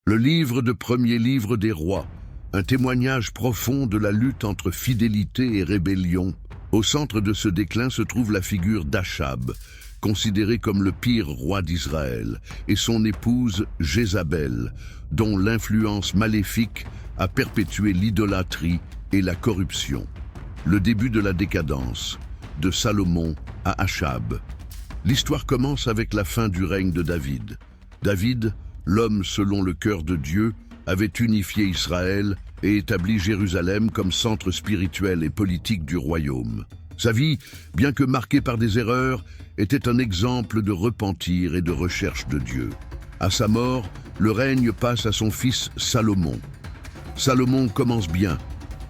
Le livre de premier livre des rois, un témoignage profond de la lutte entre fidélité et rébellion. Au centre de ce déclin se trouve la figure d'Achab, considéré comme le pire roi d'Israël, et son épouse Jézabel, dont l'influence maléfique a perpétué l'idolâtrie et la corruption. Le début de la décadence, de Salomon à Achab. L'histoire commence avec la fin du règne de David. David, l'homme selon le cœur de Dieu, avait unifié Israël et établi Jérusalem comme centre spirituel et politique du royaume. Sa vie, bien que marquée par des erreurs, était un exemple de repentir et de recherche de Dieu. À sa mort, le règne passe à son fils Salomon. Salomon commence bien.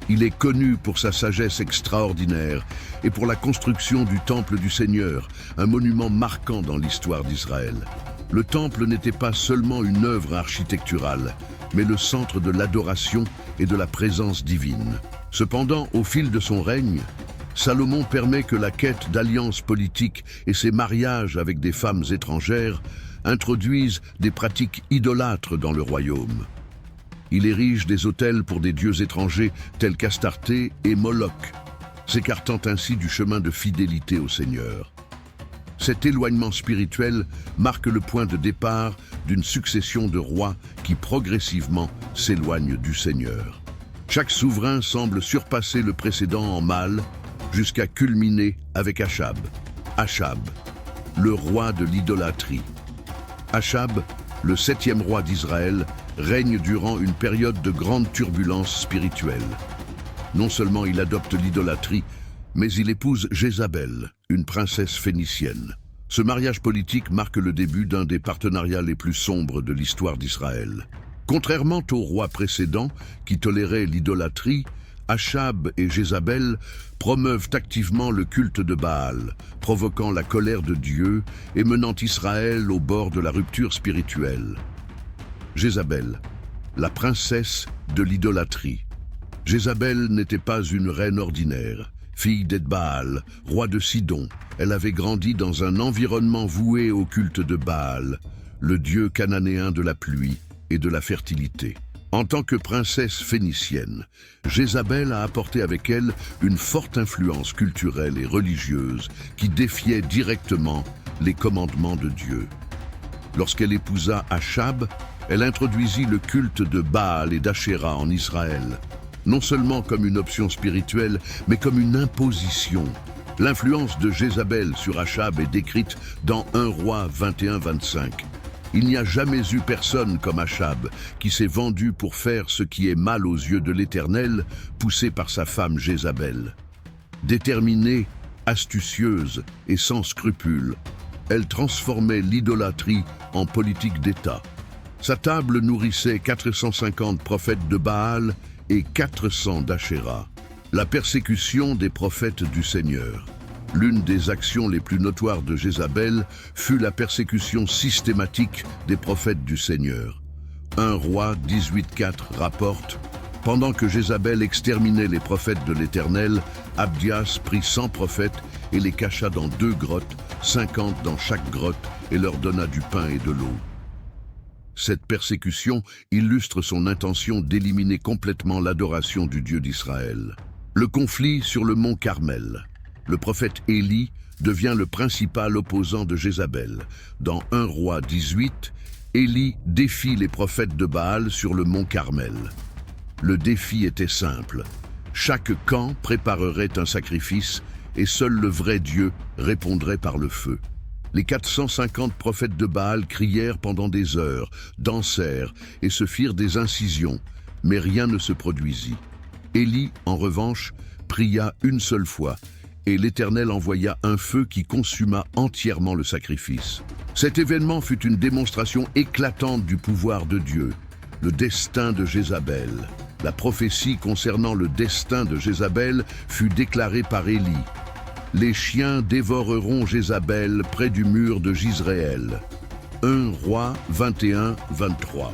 Il est connu pour sa sagesse extraordinaire et pour la construction du temple du Seigneur, un monument marquant dans l'histoire d'Israël. Le temple n'était pas seulement une œuvre architecturale, mais le centre de l'adoration et de la présence divine. Cependant, au fil de son règne, Salomon permet que la quête d'alliances politiques et ses mariages avec des femmes étrangères introduisent des pratiques idolâtres dans le royaume. Il érige des autels pour des dieux étrangers tels qu'Astarté et Moloch, s'écartant ainsi du chemin de fidélité au Seigneur. Cet éloignement spirituel marque le point de départ d'une succession de rois qui progressivement s'éloignent du Seigneur. Chaque souverain semble surpasser le précédent en mal, jusqu'à culminer avec Achab. Achab, le roi de l'idolâtrie. Achab, le 7e roi d'Israël, règne durant une période de grande turbulence spirituelle. Non seulement il adopte l'idolâtrie, mais il épouse Jézabel, une princesse phénicienne. Ce mariage politique marque le début d'un des partenariats les plus sombres de l'histoire d'Israël. Contrairement aux rois précédents, qui toléraient l'idolâtrie, Achab et Jézabel promeuvent activement le culte de Baal, provoquant la colère de Dieu et menant Israël au bord de la rupture spirituelle. Jézabel, la princesse de l'idolâtrie. Jézabel n'était pas une reine ordinaire. Fille d'Ed-Baal, roi de Sidon, elle avait grandi dans un environnement voué au culte de Baal, le dieu cananéen de la pluie et de la fertilité. En tant que princesse phénicienne, Jézabel a apporté avec elle une forte influence culturelle et religieuse qui défiait directement les commandements de Dieu. Lorsqu'elle épousa Achab, elle introduisit le culte de Baal et d'Achéra en Israël, non seulement comme une option spirituelle, mais comme une imposition. L'influence de Jézabel sur Achab est décrite dans 1 Roi 21-25. Il n'y a jamais eu personne comme Achab, qui s'est vendu pour faire ce qui est mal aux yeux de l'Éternel, poussé par sa femme Jézabel. Déterminée, astucieuse et sans scrupules, elle transformait l'idolâtrie en politique d'État. Sa table nourrissait 450 prophètes de Baal et 400 d'Achéra. La persécution des prophètes du Seigneur. L'une des actions les plus notoires de Jézabel fut la persécution systématique des prophètes du Seigneur. 1 Roi 18-4 rapporte « Pendant que Jézabel exterminait les prophètes de l'Éternel, Abdias prit 100 prophètes et les cacha dans 2 grottes, 50 dans chaque grotte, et leur donna du pain et de l'eau. » Cette persécution illustre son intention d'éliminer complètement l'adoration du Dieu d'Israël. Le conflit sur le mont Carmel. Le prophète Élie devient le principal opposant de Jézabel. Dans 1 Roi 18, Élie défie les prophètes de Baal sur le mont Carmel. Le défi était simple. Chaque camp préparerait un sacrifice et seul le vrai Dieu répondrait par le feu. Les 450 prophètes de Baal crièrent pendant des heures, dansèrent et se firent des incisions, mais rien ne se produisit. Élie, en revanche, pria une seule fois, et l'Éternel envoya un feu qui consuma entièrement le sacrifice. Cet événement fut une démonstration éclatante du pouvoir de Dieu, le destin de Jézabel. La prophétie concernant le destin de Jézabel fut déclarée par Élie. Les chiens dévoreront Jézabel près du mur de Jizréel. 1 Roi 21-23.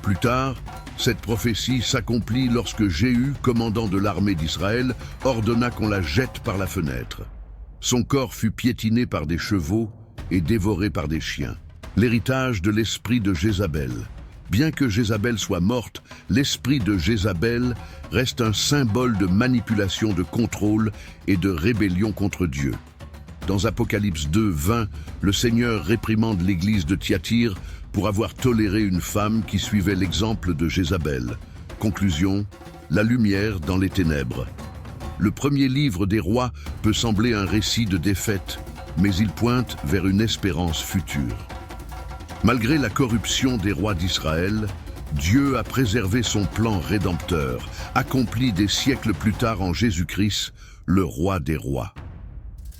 Plus tard, cette prophétie s'accomplit lorsque Jéhu, commandant de l'armée d'Israël, ordonna qu'on la jette par la fenêtre. Son corps fut piétiné par des chevaux et dévoré par des chiens. L'héritage de l'esprit de Jézabel. Bien que Jézabel soit morte, l'esprit de Jézabel reste un symbole de manipulation, de contrôle et de rébellion contre Dieu. Dans Apocalypse 2, 20, le Seigneur réprimande l'église de Thyatire pour avoir toléré une femme qui suivait l'exemple de Jézabel. Conclusion, la lumière dans les ténèbres. Le premier livre des rois peut sembler un récit de défaite, mais il pointe vers une espérance future. Malgré la corruption des rois d'Israël, Dieu a préservé son plan rédempteur, accompli des siècles plus tard en Jésus-Christ, le roi des rois.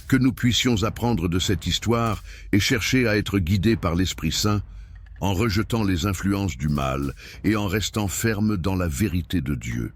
Que nous puissions apprendre de cette histoire et chercher à être guidés par l'Esprit Saint, en rejetant les influences du mal et en restant fermes dans la vérité de Dieu.